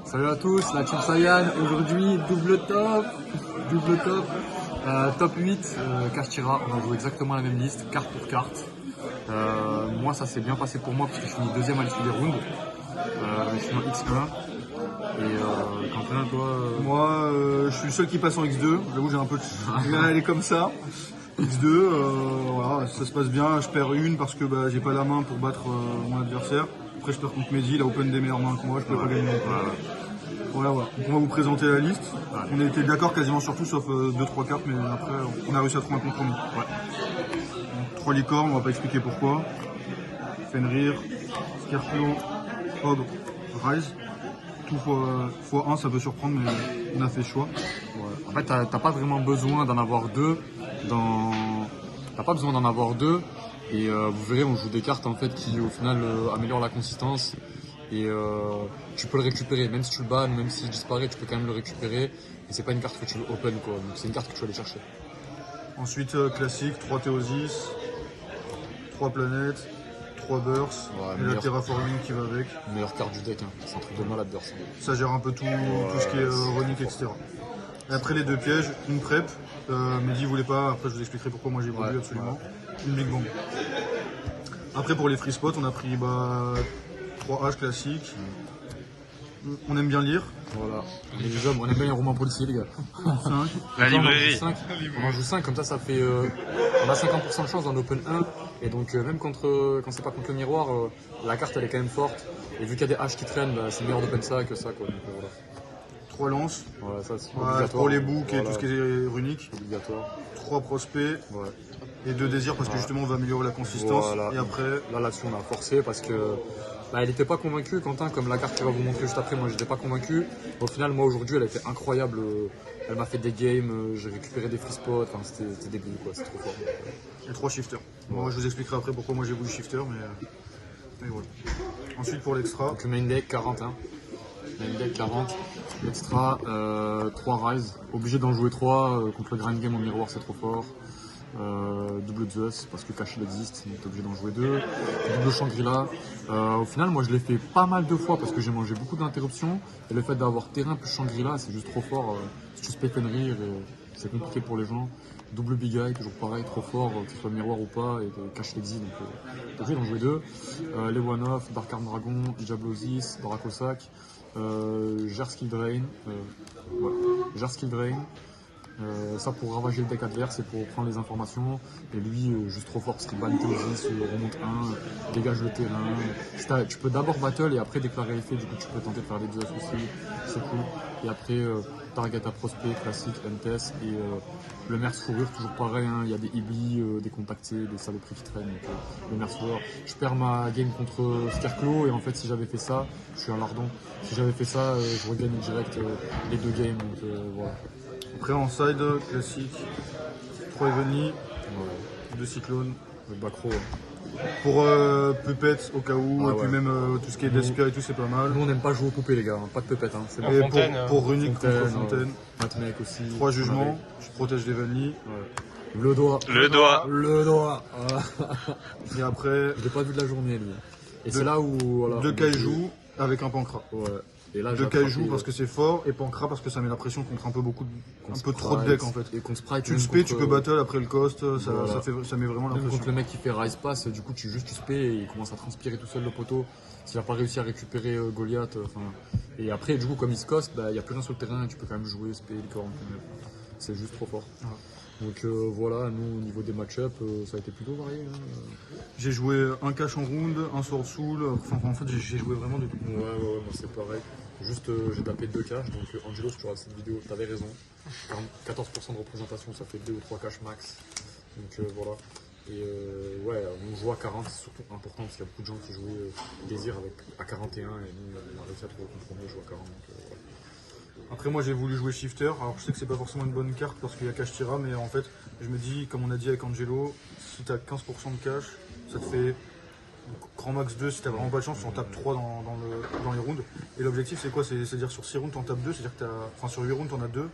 Salut à tous, la Team Saiyan, aujourd'hui double top, top 8, Kashtira, on a joué exactement la même liste, carte pour carte. Moi ça s'est bien passé pour moi parce que je finis deuxième à l'issue des rounds, je suis en X1. Et Quentin, toi Moi, je suis le seul qui passe en X2, j'avoue j'ai un peu de mal à aller comme ça. X2, voilà, ça se passe bien, je perds une parce que j'ai pas la main pour battre mon adversaire. Après je perds contre Mehdi, il a open des meilleures mains que moi, je peux pas gagner. Voilà. Donc on va vous présenter la liste. On était d'accord quasiment sur tout sauf 2-3 cartes, mais après on a réussi à trouver un compromis. Donc, 3 licornes, on va pas expliquer pourquoi. Fenrir, Scarpio, Ogre, Rise. Tout x1, ça peut surprendre, mais on a fait le choix. En fait, t'as pas vraiment besoin d'en avoir deux. T'as pas besoin d'en avoir deux. Et vous verrez, on joue des cartes en fait qui au final améliorent la consistance. Et tu peux le récupérer, même si tu le bannes, même s'il disparaît, tu peux quand même le récupérer. Et c'est pas une carte que tu veux open quoi. Donc c'est une carte que tu vas aller chercher. Ensuite, classique, 3 Théosis, 3 planètes, 3 bursts, et la terraforming qui va avec. Meilleure carte du deck, hein. C'est un truc de malade burst. Ça gère un peu tout ce qui est runique, etc. Et après les deux pièges, une prep. Mehdi voulait pas, après je vous expliquerai pourquoi moi j'ai voulu absolument. Une Big Bang. Après pour les free spots, on a pris 3 H classiques. On aime bien lire. Voilà. Les hommes, on aime bien les romans policiers, les gars. 5. La librairie. On en joue 5, comme ça fait. On a 50% de chance dans l'Open 1. Et donc, même quand c'est pas contre le miroir, la carte elle est quand même forte. Et vu qu'il y a des haches qui traînent, c'est meilleur d'Open ça que ça, quoi. Donc, voilà. 3 lances. Voilà, ça c'est obligatoire. Pour les boucs et tout ce qui est runique. Obligatoire. 3 prospects. Ouais. Et 2 désirs parce que justement on va améliorer la consistance. Voilà. Et après. Là-dessus, on a forcé parce que. Il n'était pas convaincu, Quentin, comme la carte qu'il va vous montrer juste après. Moi, je n'étais pas convaincu. Au final, moi, aujourd'hui, elle a été incroyable. Elle m'a fait des games, j'ai récupéré des free spots. Enfin, c'était débile, quoi. C'est trop fort. Et 3 shifters. Moi, je vous expliquerai après pourquoi moi j'ai voulu shifter, mais voilà. Ensuite, pour l'extra. Donc, le main deck 40, hein. Main deck 40. L'extra, 3 Rise. Obligé d'en jouer 3. Contre le grind game en miroir, c'est trop fort. Double Zeus parce que Cash il existe, donc t'es obligé d'en jouer 2. Double Shangri-La. Au final, moi je l'ai fait pas mal de fois parce que j'ai mangé beaucoup d'interruptions. Et le fait d'avoir terrain plus Shangri-La, c'est juste trop fort. Si tu spec rire, c'est compliqué pour les gens. Double Big Eye, toujours pareil, trop fort, que ce soit miroir ou pas, et Cash l'existe, donc t'es obligé d'en jouer 2. Les One-Off, Dark Arm Dragon, Diablosis, Dracosac, Jerskill Drain. Jerskill Drain. Ça pour ravager le deck adverse et pour prendre les informations. Et lui, juste trop fort parce qu'il banne Théosis, remonte 1, dégage le terrain. Tu peux d'abord battle et après déclarer effet, du coup tu peux tenter de faire des deux associés, c'est cool. Et après, target à prospect, classique, MTS et le Merce fourrure, toujours pareil, hein. Il y a des Iblis, des contactés, des saloperies qui traînent. Donc, le Merce fourrure. Je perds ma game contre Scarclo et en fait, si j'avais fait ça, je suis un lardon. Si j'avais fait ça, je regagne direct les 2 games. Donc voilà. Après en side, classique, 3 Evony, 2 cyclones. Le Bacro. Pour Puppet au cas où, et puis même tout ce qui est Despia et tout, c'est pas mal. Nous on n'aime pas jouer aux poupées les gars, hein. Pas de Puppet. Hein. C'est bon. Et Fontaine, pour Runic contre Fontaine, Matmec aussi. 3 jugements, je protège l'Evony. Le doigt. Le doigt. Le doigt. Et après, Je l'ai pas vu de la journée lui. Et c'est là où. Voilà, 2 Kaiju avec un Pancra. Ouais. Et là, 2 Kaiju parce que c'est fort et Pancra parce que ça met la pression contre un peu trop de deck en fait. Et contre Sprite, Tu le spé, tu peux battle après le cost, ça met vraiment la même pression. contre le mec qui fait Rise Pass, du coup tu spé et il commence à transpirer tout seul le poteau. S'il n'a pas réussi à récupérer Goliath, et après du coup comme il se coste, il n'y a plus rien sur le terrain, tu peux quand même jouer spé, licorne, c'est juste trop fort. Donc voilà, nous au niveau des match-up, ça a été plutôt varié. Hein. J'ai joué un cash en round, un sword soul, en fait j'ai joué vraiment de tout. Ouais, moi c'est pareil. Juste j'ai tapé 2 caches, donc Angelo, si tu regardes cette vidéo, t'avais raison. 14% de représentation, ça fait 2 ou 3 caches max. Donc voilà. Et ouais, on joue à 40, c'est surtout important parce qu'il y a beaucoup de gens qui jouaient Désir à 41 et nous on a réussi à trouver le compromis, jouer à 40. Donc, ouais. Après moi j'ai voulu jouer shifter, alors je sais que c'est pas forcément une bonne carte parce qu'il y a cash tira, mais en fait je me dis, comme on a dit avec Angelo, si t'as 15% de cash, ça te fait grand max 2, si t'as vraiment pas de chance, tu en tapes 3 dans les rounds. Et l'objectif c'est quoi? C'est-à-dire sur 6 rounds t'en tapes 2, c'est-à-dire que sur 8 rounds t'en as 2. Donc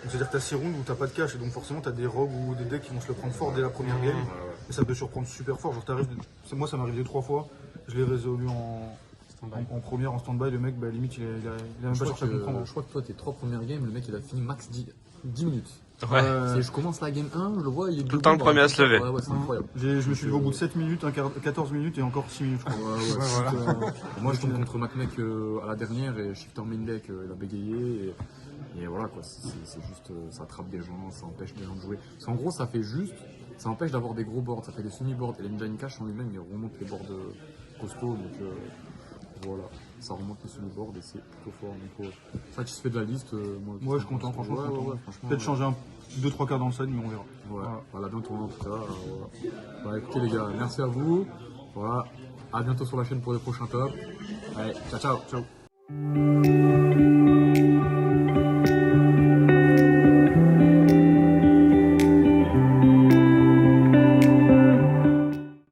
c'est-à-dire que t'as 6 rounds où t'as pas de cash et donc forcément t'as des rogues ou des decks qui vont se le prendre fort dès la première game. Et ça peut surprendre super fort, genre moi ça m'arrive 2-3 fois, je l'ai résolu en en première, en stand-by, le mec, bah, limite, il a même pas cherché à comprendre. Je crois que toi, tes 3 premières games, le mec il a fini max 10 minutes. Ouais. Je commence la game 1, je le vois, il est Tout le temps le premier à se lever. Ouais, c'est incroyable. Je me suis levé au bout de 7 minutes, 14 minutes et encore 6 minutes, je crois. Moi, je tombe contre Macmec à la dernière et Shifter main deck, il a bégayé. Et voilà, quoi. C'est juste, ça attrape des gens, ça empêche des gens de jouer. Parce qu'en gros, ça empêche d'avoir des gros boards. Ça fait des semi-boards. Et les Ninja Cash en lui-même, il remonte les boards costauds. Donc voilà, ça remonte les semi-boards et c'est plutôt fort. Donc satisfait de la liste. Moi, je suis content, franchement. Franchement, Peut-être changer 2-3 cartes dans le side, mais on verra. Voilà, bien tourné en tout cas. Voilà. Écoutez les gars, merci à vous. Voilà, à bientôt sur la chaîne pour les prochains tops. Allez, ciao.